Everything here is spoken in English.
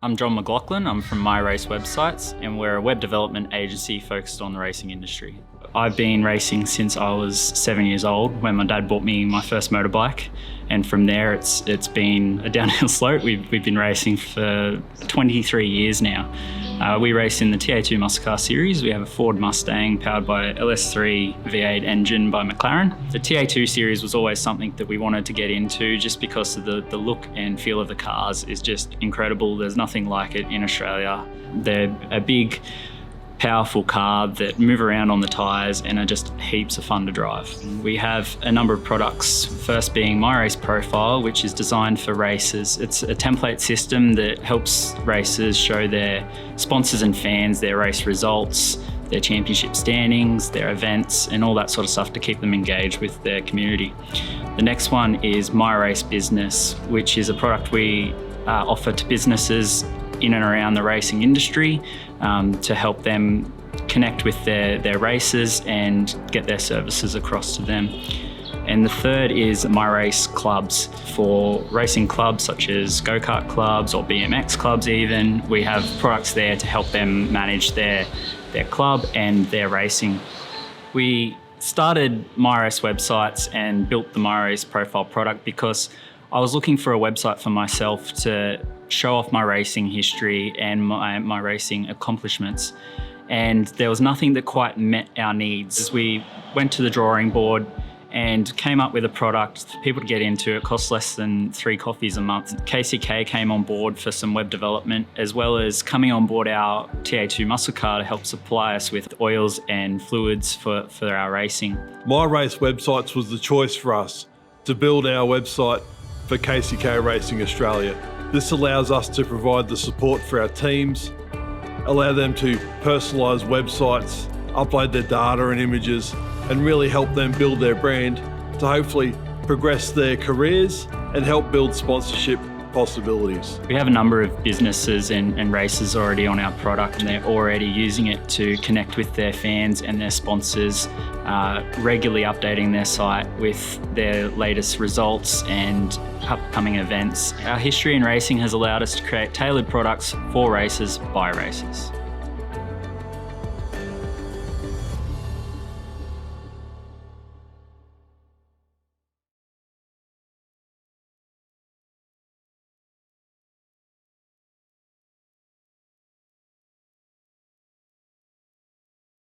I'm John McLaughlin. I'm from MyRace Websites, and we're a web development agency focused on the racing industry. I've been racing since I was 7 years old when my dad bought me my first motorbike, and from there it's been a downhill slope. We've been racing for 23 years now. We race in the TA2 Muscle Car series. We have a Ford Mustang powered by LS3 V8 engine by McLaughlin. The TA2 series was always something that we wanted to get into just because of the look and feel of the cars is just incredible. There's nothing like it in Australia. They're a big, powerful car that move around on the tyres and are just heaps of fun to drive. We have a number of products, first being myRaceProfile, which is designed for racers. It's a template system that helps racers show their sponsors and fans their race results, their championship standings, their events, and all that sort of stuff to keep them engaged with their community. The next one is myRacebusiness, which is a product we offer to businesses in and around the racing industry to help them connect with their racers and get their services across to them. And the third is myRaceClubs for racing clubs such as go-kart clubs or BMX clubs even. We have products there to help them manage their club and their racing. We started myRace Websites and built the myRaceProfile product because I was looking for a website for myself to show off my racing history and my racing accomplishments. And there was nothing that quite met our needs. As we went to the drawing board and came up with a product for people to get into. It costs less than 3 coffees a month. KCK came on board for some web development, as well as coming on board our TA2 Muscle Car to help supply us with oils and fluids for our racing. myRace Websites was the choice for us to build our website for KCK Racing Australia. This allows us to provide the support for our teams, allow them to personalise websites, upload their data and images, and really help them build their brand to hopefully progress their careers and help build sponsorship possibilities. We have a number of businesses and racers already on our product, and they're already using it to connect with their fans and their sponsors, regularly updating their site with their latest results and upcoming events. Our history in racing has allowed us to create tailored products for racers by racers.